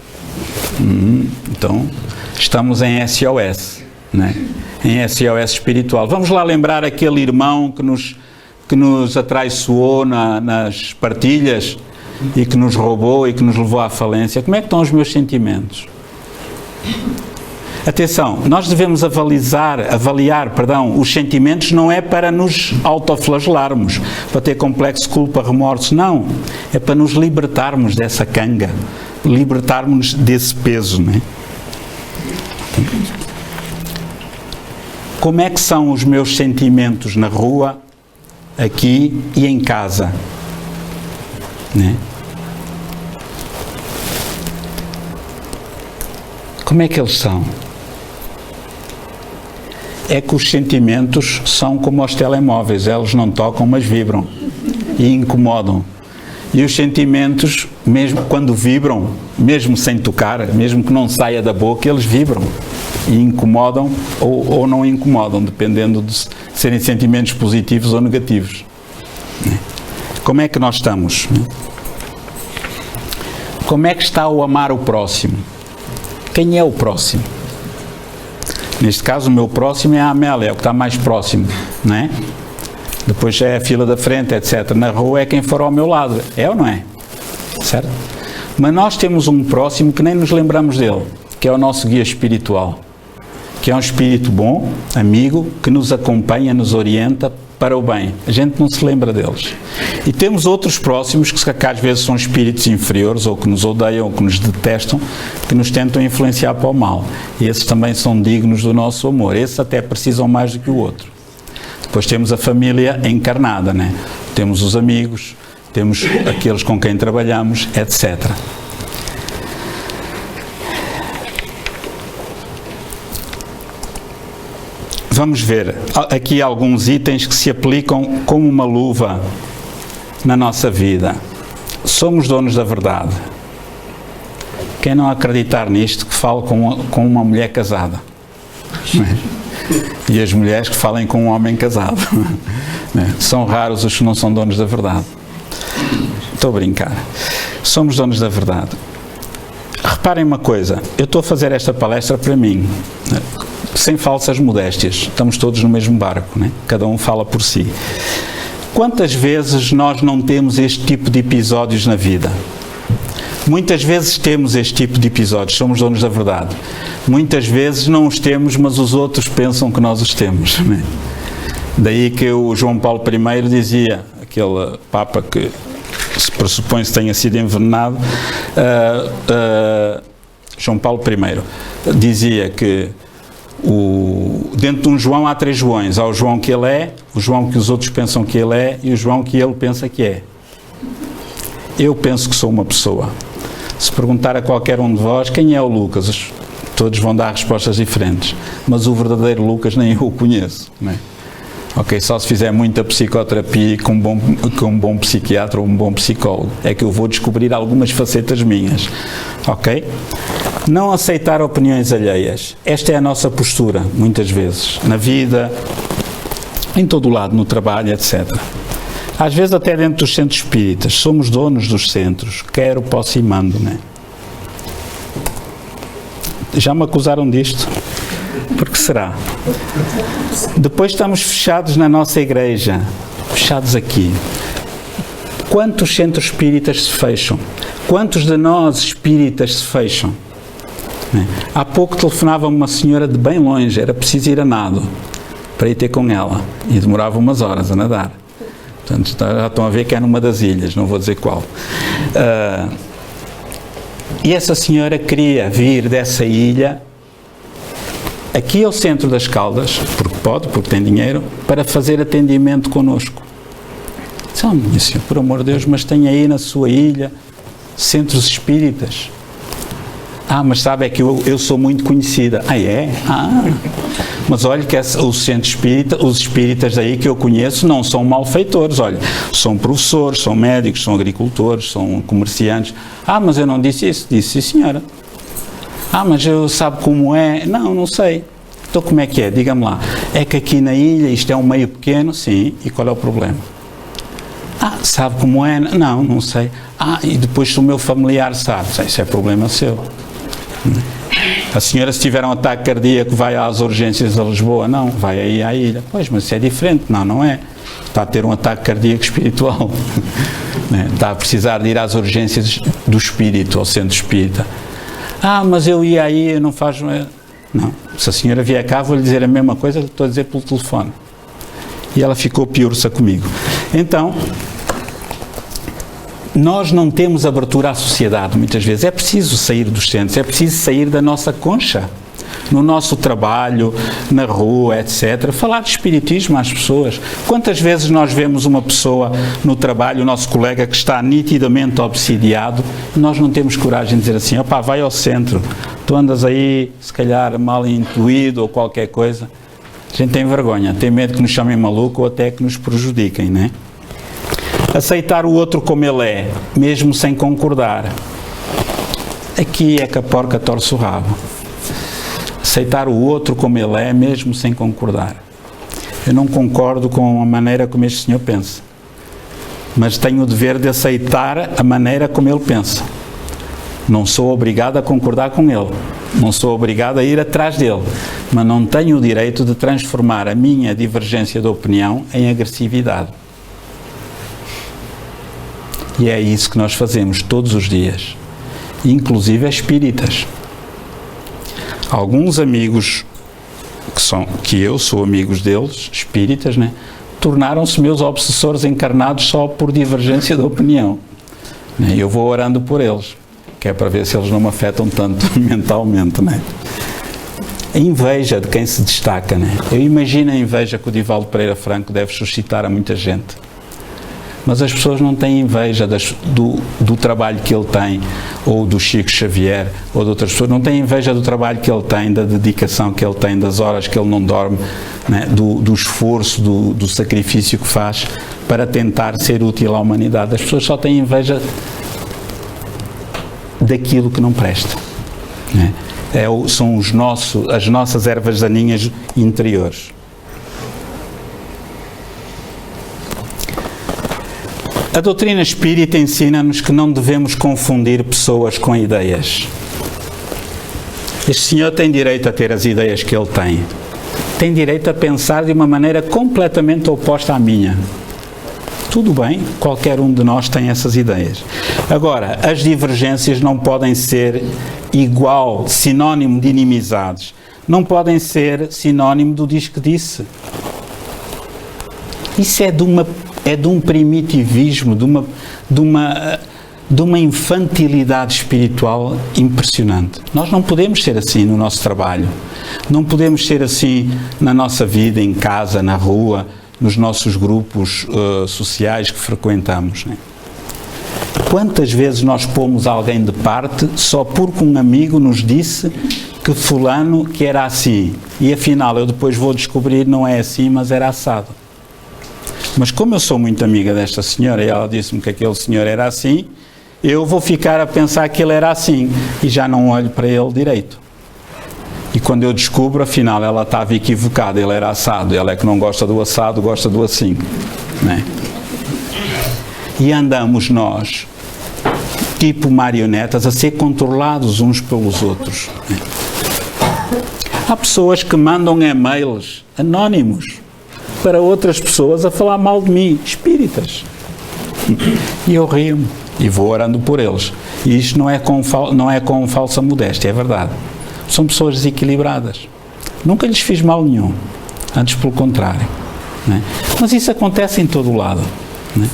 Então, estamos em SOS, né? Em SOS espiritual. Vamos lá lembrar aquele irmão que nos atraiçoou nas partilhas e que nos roubou e que nos levou à falência. Como é que estão os meus sentimentos? Atenção, nós devemos avaliar os sentimentos não é para nos autoflagelarmos, para ter complexo de culpa, remorso, não. É para nos libertarmos dessa canga, libertarmos desse peso, não é? Como é que são os meus sentimentos na rua, aqui e em casa? Né? Como é que eles são? É que os sentimentos são como os telemóveis, eles não tocam, mas vibram e incomodam. E os sentimentos, mesmo quando vibram, mesmo sem tocar, mesmo que não saia da boca, eles vibram e incomodam ou não incomodam, dependendo de serem sentimentos positivos ou negativos. Como é que nós estamos? Como é que está o amar o próximo? Quem é o próximo? Neste caso, o meu próximo é a Amélia, é o que está mais próximo, não é? Depois é a fila da frente, etc. Na rua é quem for ao meu lado, é ou não é? Certo? Mas nós temos um próximo que nem nos lembramos dele, que é o nosso guia espiritual, que é um espírito bom, amigo, que nos acompanha, nos orienta para o bem. A gente não se lembra deles. E temos outros próximos que às vezes são espíritos inferiores, ou que nos odeiam, ou que nos detestam, que nos tentam influenciar para o mal. E esses também são dignos do nosso amor. Esses até precisam mais do que o outro. Depois temos a família encarnada, né? Temos os amigos, temos aqueles com quem trabalhamos, etc. Vamos ver aqui alguns itens que se aplicam como uma luva na nossa vida. Somos donos da verdade. Quem não acreditar nisto, que fale com uma mulher casada. E as mulheres que falem com um homem casado. São raros os que não são donos da verdade. Estou a brincar. Somos donos da verdade. Reparem uma coisa, eu estou a fazer esta palestra para mim, sem falsas modéstias, estamos todos no mesmo barco, né? Cada um fala por si. Quantas vezes nós não temos este tipo de episódios na vida? Muitas vezes temos este tipo de episódios, somos donos da verdade. Muitas vezes não os temos, mas os outros pensam que nós os temos, né? Daí que o João Paulo I dizia, aquele Papa que se pressupõe-se tenha sido envenenado, João Paulo I dizia que dentro de um João há 3 Joões. Há o João que ele é, o João que os outros pensam que ele é e o João que ele pensa que é. Eu penso que sou uma pessoa. Se perguntar a qualquer um de vós quem é o Lucas, todos vão dar respostas diferentes, mas o verdadeiro Lucas nem eu o conheço, não é? Ok, só se fizer muita psicoterapia com um bom psiquiatra ou um bom psicólogo é que eu vou descobrir algumas facetas minhas, ok? Não aceitar opiniões alheias. Esta é a nossa postura, muitas vezes, na vida, em todo o lado, no trabalho, etc. Às vezes até dentro dos centros espíritas, somos donos dos centros, quero, posso e mando, né? Já me acusaram disto? Porque será? Depois estamos fechados na nossa igreja, fechados aqui. Quantos centros espíritas se fecham? Quantos de nós espíritas se fecham? Há pouco telefonava uma senhora de bem longe, era preciso ir a nado para ir ter com ela e demorava umas horas a nadar. Portanto, já estão a ver que é numa das ilhas, não vou dizer qual. E essa senhora queria vir dessa ilha aqui ao centro das Caldas, porque pode, porque tem dinheiro, para fazer atendimento connosco. Disse, oh, minha senhora, por amor de Deus, mas tem aí na sua ilha centros espíritas. Ah, mas sabe, é que eu sou muito conhecida. Ah, é? Ah, mas olha que o centro espírita, os espíritas daí que eu conheço não são malfeitores, olha, são professores, são médicos, são agricultores, são comerciantes. Ah, mas eu não disse isso. Disse, sim, senhora. Ah, mas eu sabe como é? Não, não sei. Então como é que é? Diga-me lá. É que aqui na ilha isto é um meio pequeno? Sim. E qual é o problema? Ah, sabe como é? Não, não sei. Ah, e depois se o meu familiar sabe? Isso é problema seu. A senhora, se tiver um ataque cardíaco, vai às urgências de Lisboa? Não, vai aí à ilha. Pois, mas isso é diferente. Não, não é. Está a ter um ataque cardíaco espiritual. Está a precisar de ir às urgências do espírito, ao centro espírita. Ah, mas eu ia aí, eu não faço... Não, se a senhora vier cá, vou-lhe dizer a mesma coisa que estou a dizer pelo telefone. E ela ficou piurça comigo. Então, nós não temos abertura à sociedade, muitas vezes. É preciso sair dos centros, é preciso sair da nossa concha. No nosso trabalho, na rua, etc. Falar de espiritismo às pessoas. Quantas vezes nós vemos uma pessoa no trabalho, o nosso colega, que está nitidamente obsidiado, e nós não temos coragem de dizer assim, opá, vai ao centro, tu andas aí, se calhar, mal intuído ou qualquer coisa. A gente tem vergonha, tem medo que nos chamem maluco ou até que nos prejudiquem, não é? Aceitar o outro como ele é, mesmo sem concordar. Aqui é que a porca torce o rabo. Aceitar o outro como ele é, mesmo sem concordar. Eu não concordo com a maneira como este senhor pensa, mas tenho o dever de aceitar a maneira como ele pensa. Não sou obrigado a concordar com ele, não sou obrigado a ir atrás dele, mas não tenho o direito de transformar a minha divergência de opinião em agressividade. E é isso que nós fazemos todos os dias, inclusive espíritas. Alguns amigos que eu sou amigos deles, espíritas, né, tornaram-se meus obsessores encarnados só por divergência de opinião. Eu vou orando por eles, que é para ver se eles não me afetam tanto mentalmente, né? A inveja de quem se destaca, né? Eu imagino a inveja que o Divaldo Pereira Franco deve suscitar a muita gente. Mas as pessoas não têm inveja do trabalho que ele tem, ou do Chico Xavier, ou de outras pessoas, não têm inveja do trabalho que ele tem, da dedicação que ele tem, das horas que ele não dorme, né? do esforço, do sacrifício que faz para tentar ser útil à humanidade. As pessoas só têm inveja daquilo que não presta. Né? São as nossas ervas daninhas interiores. A doutrina espírita ensina-nos que não devemos confundir pessoas com ideias. Este senhor tem direito a ter as ideias que ele tem. Tem direito a pensar de uma maneira completamente oposta à minha. Tudo bem, qualquer um de nós tem essas ideias. Agora, as divergências não podem ser igual, sinónimo de inimizades. Não podem ser sinónimo do diz que disse. Isso é de um primitivismo, de uma infantilidade espiritual impressionante. Nós não podemos ser assim no nosso trabalho. Não podemos ser assim na nossa vida, em casa, na rua, nos nossos grupos sociais que frequentamos. Né? Quantas vezes nós pomos alguém de parte só porque um amigo nos disse que fulano que era assim, e afinal eu depois vou descobrir não é assim, mas era assado. Mas como eu sou muito amiga desta senhora e ela disse-me que aquele senhor era assim, eu vou ficar a pensar que ele era assim e já não olho para ele direito. E quando eu descubro, afinal, ela estava equivocada, ele era assado, ela é que não gosta do assado, gosta do assim. Né? E andamos nós, tipo marionetas, a ser controlados uns pelos outros. Né? Há pessoas que mandam e-mails anónimos para outras pessoas a falar mal de mim, espíritas. E eu rio-me e vou orando por eles. E isto não é com falsa modéstia, é verdade. São pessoas desequilibradas. Nunca lhes fiz mal nenhum. Antes, pelo contrário. Né? Mas isso acontece em todo o lado. Né?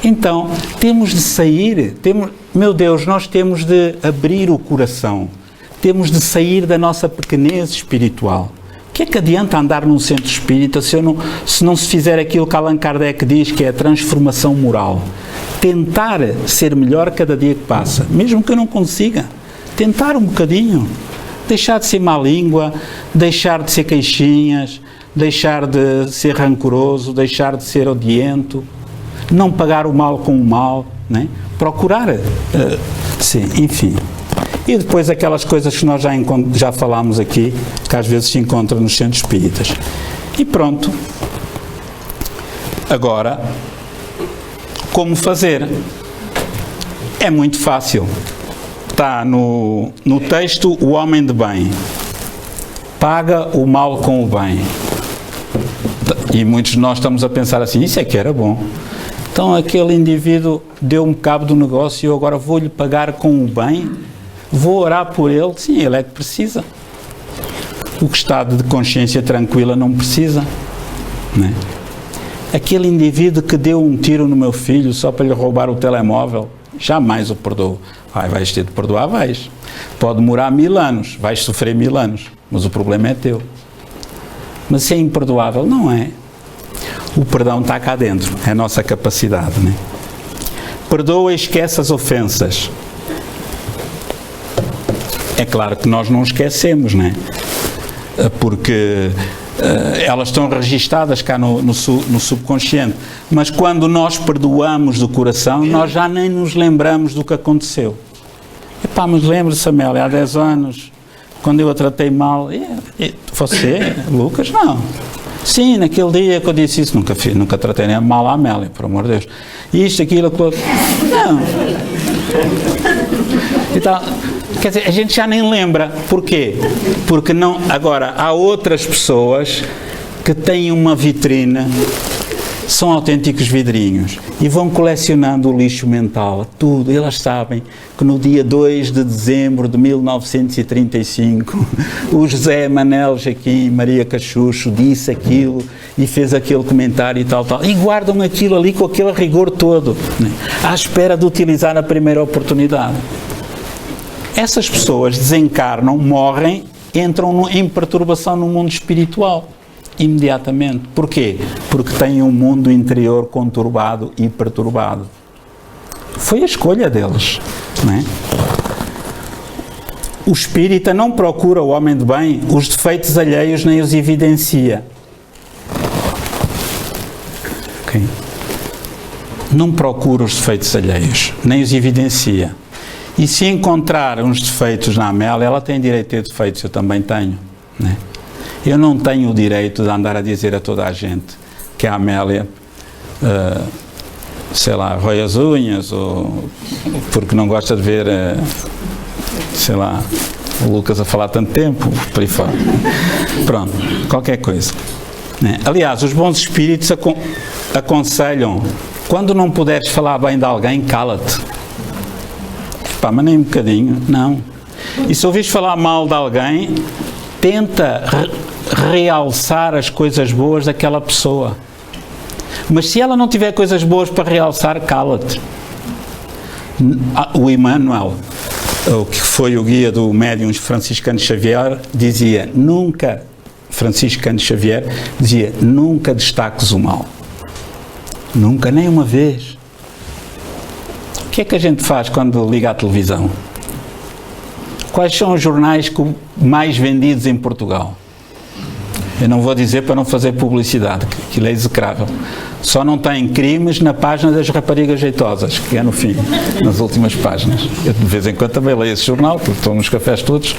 Então, temos de sair. Meu Deus, nós temos de abrir o coração. Temos de sair da nossa pequenez espiritual. O que é que adianta andar num centro espírita se não se fizer aquilo que Allan Kardec diz, que é a transformação moral? Tentar ser melhor cada dia que passa, mesmo que eu não consiga. Tentar um bocadinho. Deixar de ser má língua, deixar de ser queixinhas, deixar de ser rancoroso, deixar de ser odiento, não pagar o mal com o mal, né? Procurar, sim, enfim. E depois aquelas coisas que nós já falámos aqui, que às vezes se encontram nos centros espíritas. E pronto. Agora, como fazer? É muito fácil. Está no texto o homem de bem. Paga o mal com o bem. E muitos de nós estamos a pensar assim, isso é que era bom. Então aquele indivíduo deu-me cabo do negócio e eu agora vou-lhe pagar com o bem? Vou orar por ele? Sim, ele é que precisa. O que está de consciência tranquila não precisa. Não é? Aquele indivíduo que deu um tiro no meu filho só para lhe roubar o telemóvel, jamais o perdoo. Vais ter de perdoar, vais. Pode demorar 1000 anos, vais sofrer 1000 anos, mas o problema é teu. Mas se é imperdoável, não é. O perdão está cá dentro, é a nossa capacidade. Né? Perdoa e esquece as ofensas. É claro que nós não esquecemos, né? Porque elas estão registadas cá no subconsciente. Mas quando nós perdoamos do coração, nós já nem nos lembramos do que aconteceu. Epá, mas lembra-se, Amélia, há 10 anos, quando eu a tratei mal. Você, Lucas? Não. Sim, naquele dia que eu disse isso, nunca tratei nem mal a Amélia, por amor de Deus. Isto, aquilo, aquilo. Não. Então, quer dizer, a gente já nem lembra. Porquê? Porque não. Agora, há outras pessoas que têm uma vitrine, são autênticos vidrinhos e vão colecionando o lixo mental, tudo. Elas sabem que no dia 2 de dezembro de 1935 o José Manel Jaquim Maria Cachucho disse aquilo e fez aquele comentário e tal, e guardam aquilo ali com aquele rigor todo, né? À espera de utilizar a primeira oportunidade. Essas pessoas desencarnam, morrem, entram em perturbação no mundo espiritual. Imediatamente. Porquê? Porque têm um mundo interior conturbado e perturbado. Foi a escolha deles, não é? O espírita não procura o homem de bem, os defeitos alheios nem os evidencia. Okay. não procura os defeitos alheios, nem os evidencia. E se encontrar uns defeitos na Amélia, ela tem direito a ter defeitos, eu também tenho, né? Eu não tenho o direito de andar a dizer a toda a gente que a Amélia, sei lá, rói as unhas, ou porque não gosta de ver, sei lá, o Lucas a falar tanto tempo, por aí fora. Pronto, qualquer coisa, né? Aliás, os bons espíritos aconselham, quando não puderes falar bem de alguém, cala-te. Pá, mas nem um bocadinho, não. E se ouvires falar mal de alguém, tenta realçar as coisas boas daquela pessoa. Mas se ela não tiver coisas boas para realçar, cala-te. O Emmanuel, o que foi o guia do médium Franciscano Xavier, dizia, nunca destaques o mal. Nunca, nem uma vez. O que é que a gente faz quando liga à televisão? Quais são os jornais mais vendidos em Portugal? Eu não vou dizer para não fazer publicidade, que aquilo é execrável. Só não tem crimes na página das raparigas jeitosas, que é no fim, nas últimas páginas. Eu de vez em quando também leio esse jornal, porque estou nos cafés todos.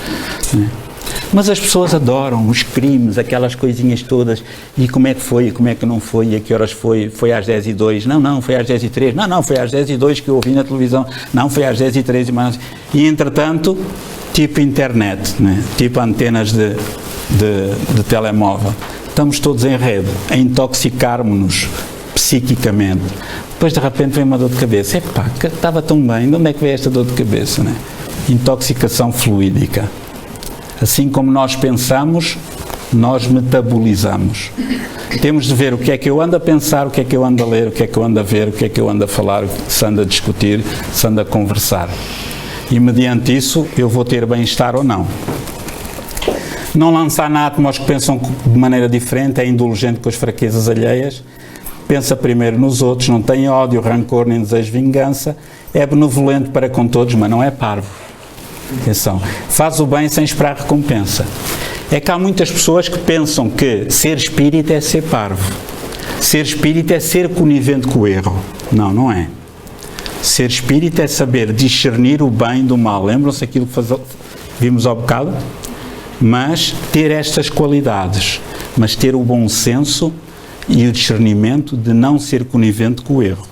Mas as pessoas adoram os crimes, aquelas coisinhas todas, e como é que foi, e como é que não foi, e a que horas foi, foi às 10h02, não, foi às 10h03, não, foi às 10h02 que eu ouvi na televisão, não, foi às 10h03, e entretanto, tipo internet, né? Tipo antenas de telemóvel, estamos todos em rede, a intoxicarmos-nos psiquicamente, depois de repente vem uma dor de cabeça, epá, que estava tão bem, de onde é que veio esta dor de cabeça, né? Intoxicação fluídica. Assim como nós pensamos, nós metabolizamos. Temos de ver o que é que eu ando a pensar, o que é que eu ando a ler, o que é que eu ando a ver, o que é que eu ando a falar, o que se anda a discutir, se anda a conversar. E mediante isso eu vou ter bem-estar ou não. Não lançar anatemas aos que pensam de maneira diferente, é indulgente com as fraquezas alheias, pensa primeiro nos outros, não tem ódio, rancor nem desejo de vingança, é benevolente para com todos, mas não é parvo. Atenção, faz o bem sem esperar recompensa. É que há muitas pessoas que pensam que ser espírita é ser parvo. Ser espírita é ser conivente com o erro. Não, não é. Ser espírita é saber discernir o bem do mal. Lembram-se aquilo que vimos ao bocado? Mas ter estas qualidades, mas ter o bom senso e o discernimento de não ser conivente com o erro.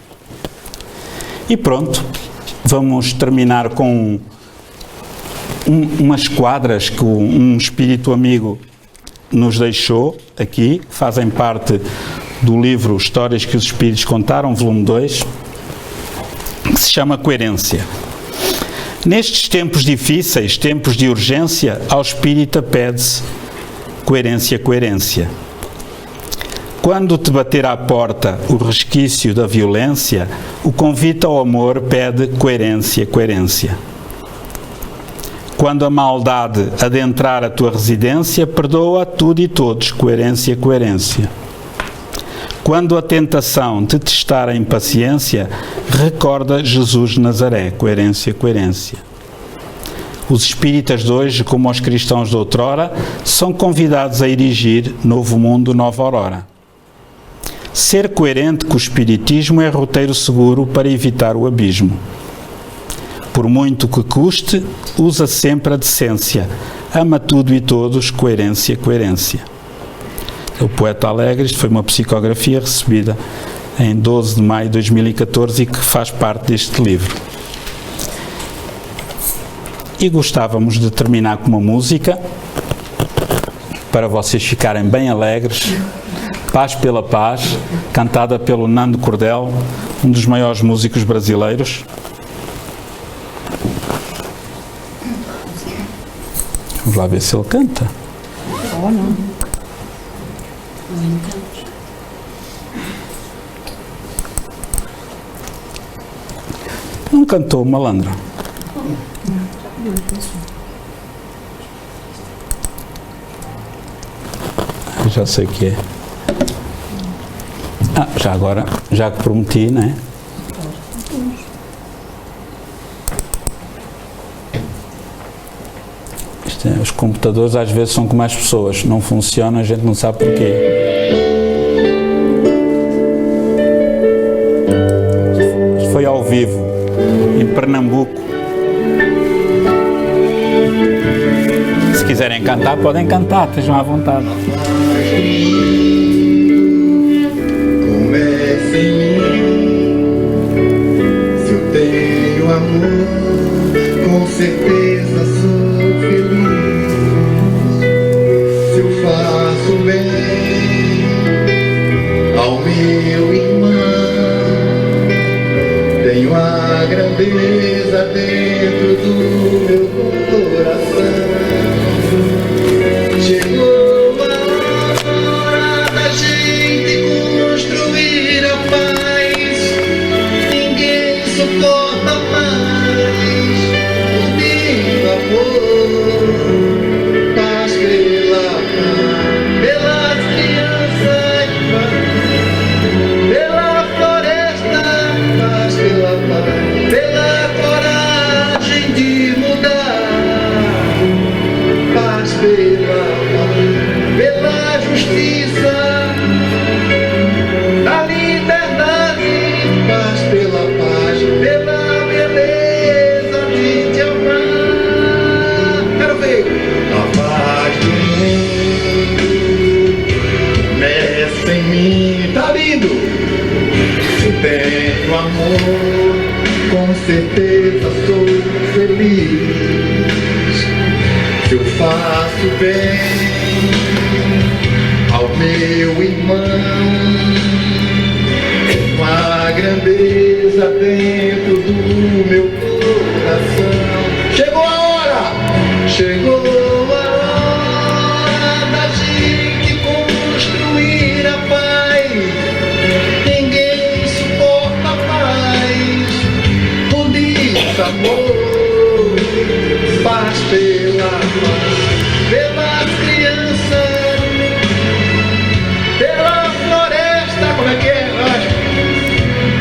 E pronto, vamos terminar com umas quadras que um espírito amigo nos deixou aqui, fazem parte do livro Histórias que os Espíritos Contaram, volume 2, que se chama Coerência. Nestes tempos difíceis, tempos de urgência, ao espírita pede-se coerência, coerência. Quando te bater à porta o resquício da violência, o convite ao amor pede coerência, coerência. Quando a maldade adentrar a tua residência, perdoa tudo e todos, coerência, coerência. Quando a tentação te testar a impaciência, recorda Jesus de Nazaré, coerência, coerência. Os espíritas de hoje, como os cristãos de outrora, são convidados a erigir novo mundo, nova aurora. Ser coerente com o espiritismo é roteiro seguro para evitar o abismo. Por muito que custe, usa sempre a decência. Ama tudo e todos, coerência, coerência. O Poeta Alegre, isto foi uma psicografia recebida em 12 de maio de 2014 e que faz parte deste livro. E gostávamos de terminar com uma música para vocês ficarem bem alegres. Paz pela Paz, cantada pelo Nando Cordel, um dos maiores músicos brasileiros. Vamos lá ver se ele canta. Ou não. Não canta. Não cantou, malandro. Eu já sei o que é. Já agora, já que prometi, não é? Os computadores às vezes são como as pessoas, não funcionam, a gente não sabe porquê. Pernambuco. Se quiserem cantar, podem cantar, estejam à vontade. Começa em mim, se eu tenho amor, com certeza sou feliz. Se eu faço bem ao meu irmão, tenho a grandeza dentro do meu coração. Chegou a hora da gente construir a paz. Ninguém suporta mais o meu amor. Paz pelas crianças, pela floresta. Paz pela coragem de mudar. Paz pela justiça, da liberdade. Paz pela beleza de te amar. Quero ver a paz do mundo começa em mim. Tá lindo! Se eu tenho amor, com certeza sou feliz. Se eu faço bem ao meu irmão, com a grandeza dentro do meu coração. Chegou a hora! Chegou a hora da gente construir a paz. Ninguém suporta mais o desamor. Paz pelas crianças, pela floresta. Como é que é?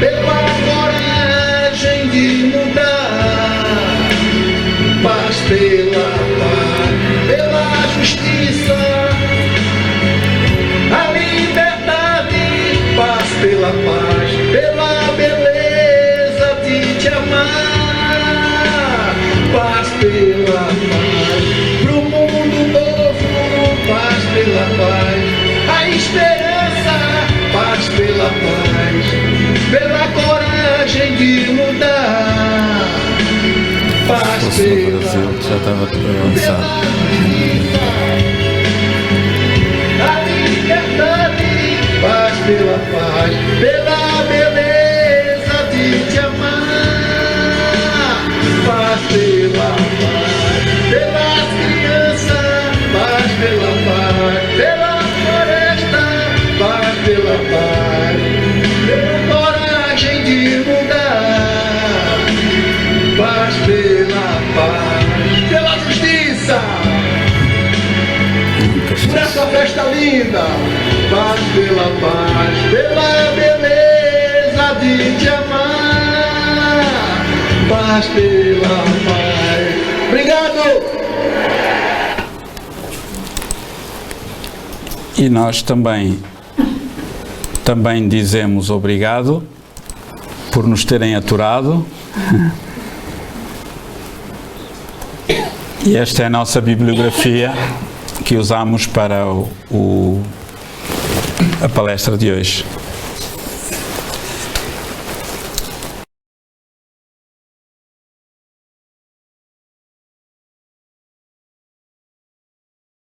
Pela coragem de mudar. Paz pela justiça, a liberdade. Paz pela beleza de te amar. Paz pela paz, pro mundo novo. Paz pela paz, a esperança. Paz pela paz, pela coragem de mudar. Paz No Brasil, que já estava tudo avançado. A liberdade. Paz pela beleza de te amar. Paz pelas crianças. Paz pela floresta. Paz pela coragem de mudar. Paz pela justiça. Por essa festa linda. Paz pela beleza de te amar. Paz pela paz. Obrigado! E nós também dizemos obrigado por nos terem aturado. E esta é a nossa bibliografia que usamos para a palestra de hoje.